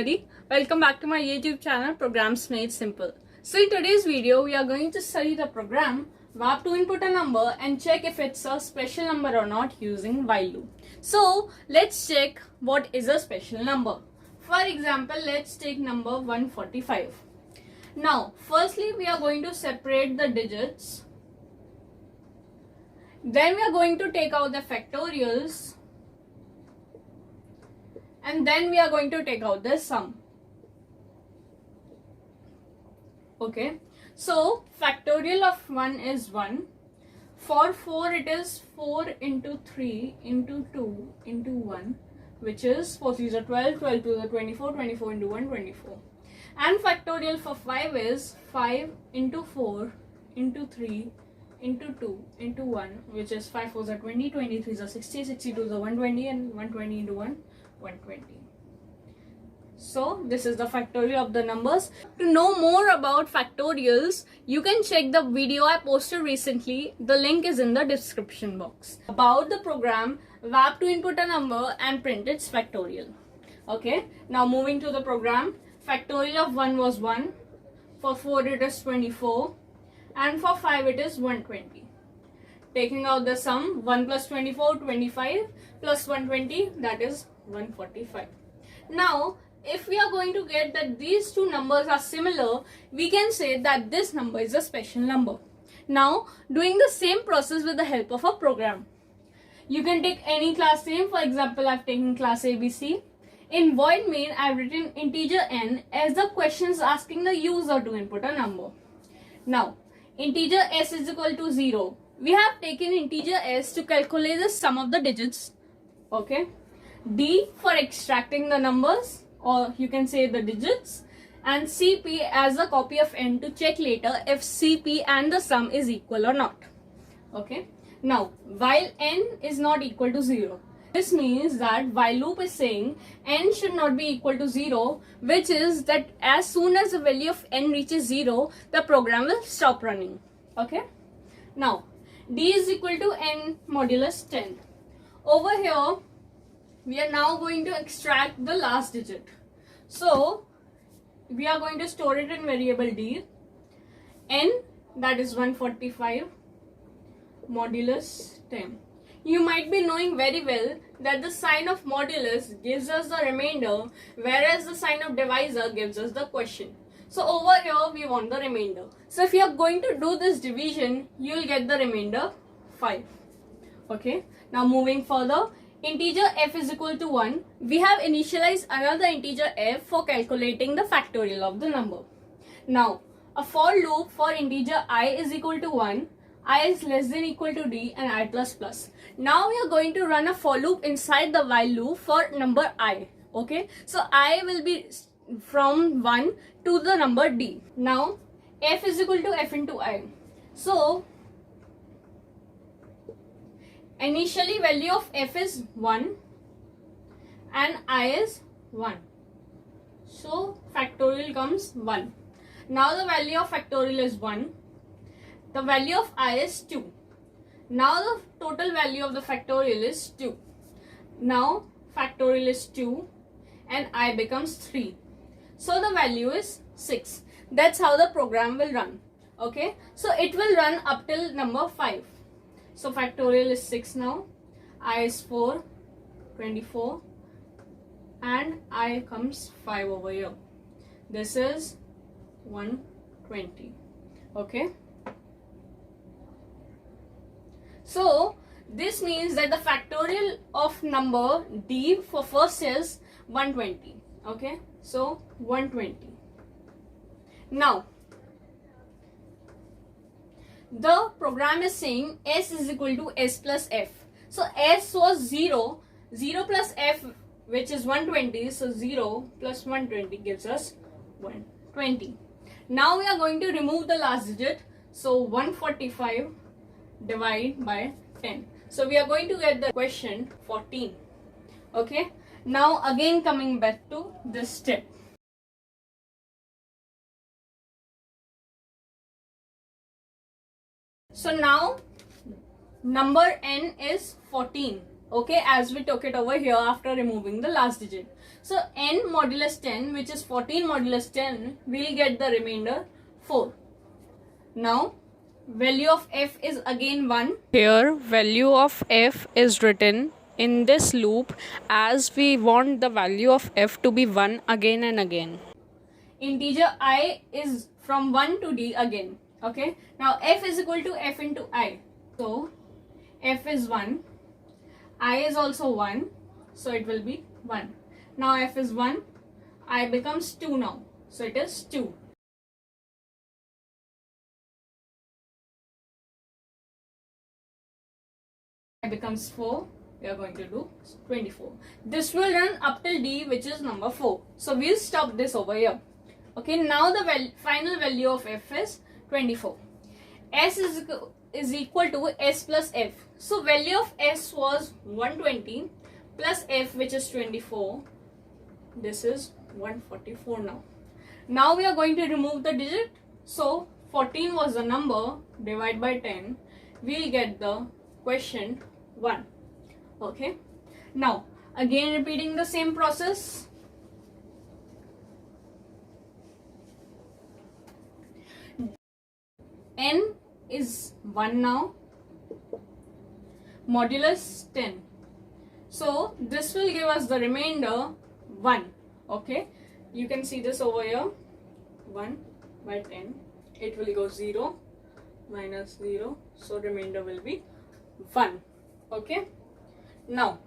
Nari. Welcome back to my YouTube channel Programs Made Simple. So in today's video we are going to study the program we have to input a number and check if it's a special number or not using while loop. So let's check what is a special number. For example, let's take number 145. Now firstly we are going to separate the digits. Then we are going to take out the factorials. And then we are going to take out the sum. Okay, so factorial of 1 is 1. For 4 it is 4 into 3 into 2 into 1, which is 4 3s are 12, 12 2s are 24, 24 into 1, 24. And factorial for 5 is 5 into 4 into 3 into 2 into 1, which is 5 4s are 20, 23s are 60, 62s are 120, and 120 into 1, 120. So this is the factorial of the numbers. To know more about factorials, you can check the video I posted recently. The link is in the description box. About the program, we have to input a number and print its factorial. Okay, now moving to the program, factorial of 1 was 1, for 4 it is 24, and for 5 it is 120. Taking out the sum, 1 plus 24, 25, plus 120, that is 145. Now, if we are going to get that these two numbers are similar, we can say that this number is a special number. Now, doing the same process with the help of a program. You can take any class name. For example, I've taken class ABC. In void main, I've written integer n as the question is asking the user to input a number. Now, integer s is equal to 0. We have taken integer s to calculate the sum of the digits. Okay. D for extracting the numbers, or you can say the digits, and CP as a copy of n to check later if CP and the sum is equal or not. Okay. Now, while n is not equal to 0, this means that while loop is saying n should not be equal to 0, which is that as soon as the value of n reaches 0, the program will stop running. Okay. Now, D is equal to n modulus 10. Over here, we are now going to extract the last digit. So, we are going to store it in variable D. N, that is 145, modulus 10. You might be knowing very well that the sign of modulus gives us the remainder, whereas the sign of divisor gives us the quotient. So, over here we want the remainder. So, if you are going to do this division, you will get the remainder 5. Okay. Now, moving further, integer f is equal to 1. We have initialized another integer f for calculating the factorial of the number. Now, a for loop for integer I is equal to 1, I is less than equal to d, and I plus plus. Now, we are going to run a for loop inside the while loop for number I. Okay, so I will be from 1 to the number d. Now, f is equal to f into I. So, initially value of f is 1 and I is 1. So factorial comes 1. Now the value of factorial is 1. The value of I is 2. Now the total value of the factorial is 2. Now factorial is 2 and I becomes 3. So the value is 6. That's how the program will run. Okay. So it will run up till number 5. So factorial is 6 now, I is 4, 24, and I comes 5 over here. This is 120. Okay. So this means that the factorial of number D for first is 120. Okay. So 120. Now, the program is saying s is equal to s plus f. So s was 0, 0 plus f, which is 120. So 0 plus 120 gives us 120. Now we are going to remove the last digit. So 145 divided by 10. So we are going to get the question 14. Okay. Now again coming back to this step. So now number n is 14. okay, as we took it over here after removing the last digit. So n modulus 10, which is 14 modulus 10, we'll get the remainder 4. Now value of f is again 1. Here value of f is written in this loop as we want the value of f to be 1 again and again. Integer I is from 1 to d again. Okay, now f is equal to f into I. So f is 1, I is also 1, so it will be 1. Now f is 1, I becomes 2 now, so it is 2. I becomes 4, we are going to do 24. This will run up till d, which is number 4. So we'll stop this over here. Okay, now the final value of f is 24. S is equal to s plus f. So value of s was 120 plus f, which is 24. This is 144 now. Now we are going to remove the digit. So 14 was the number, divide by 10. We'll get the quotient 1. Okay. Now again repeating the same process. N is 1 now, modulus 10. So this will give us the remainder 1. Okay, you can see this over here, 1 by 10. It will go 0 minus 0, so remainder will be 1. Okay, now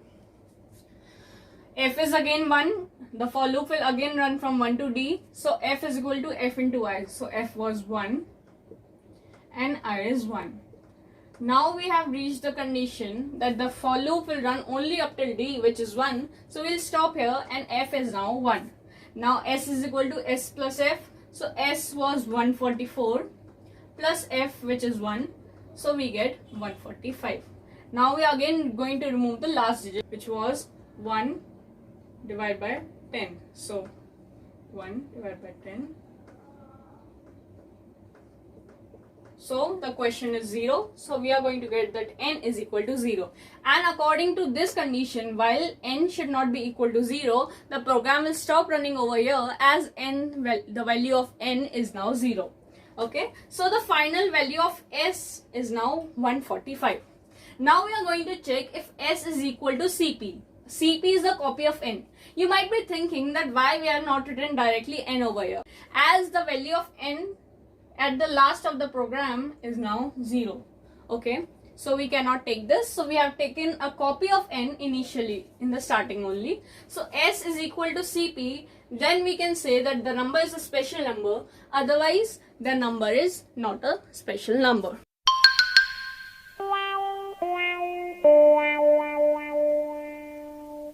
f is again 1. The for loop will again run from 1 to d. So f is equal to f into I. So f was 1 and I is 1. Now we have reached the condition that the for loop will run only up till d, which is 1. So we'll stop here and f is now 1. Now s is equal to s plus f. So s was 144 plus f, which is 1. So we get 145. Now we are again going to remove the last digit, which was 1 divided by 10. So 1 divided by 10. So the question is 0. So we are going to get that n is equal to 0. And according to this condition, while n should not be equal to 0, the program will stop running over here as the value of n is now 0. Okay. So the final value of s is now 145. Now we are going to check if s is equal to cp. Cp is a copy of n. You might be thinking that why we are not written directly n over here, as the value of n at the last of the program is now 0. Okay, so we cannot take this. So we have taken a copy of n initially in the starting only. So s is equal to cp. Then we can say that the number is a special number. Otherwise, the number is not a special number.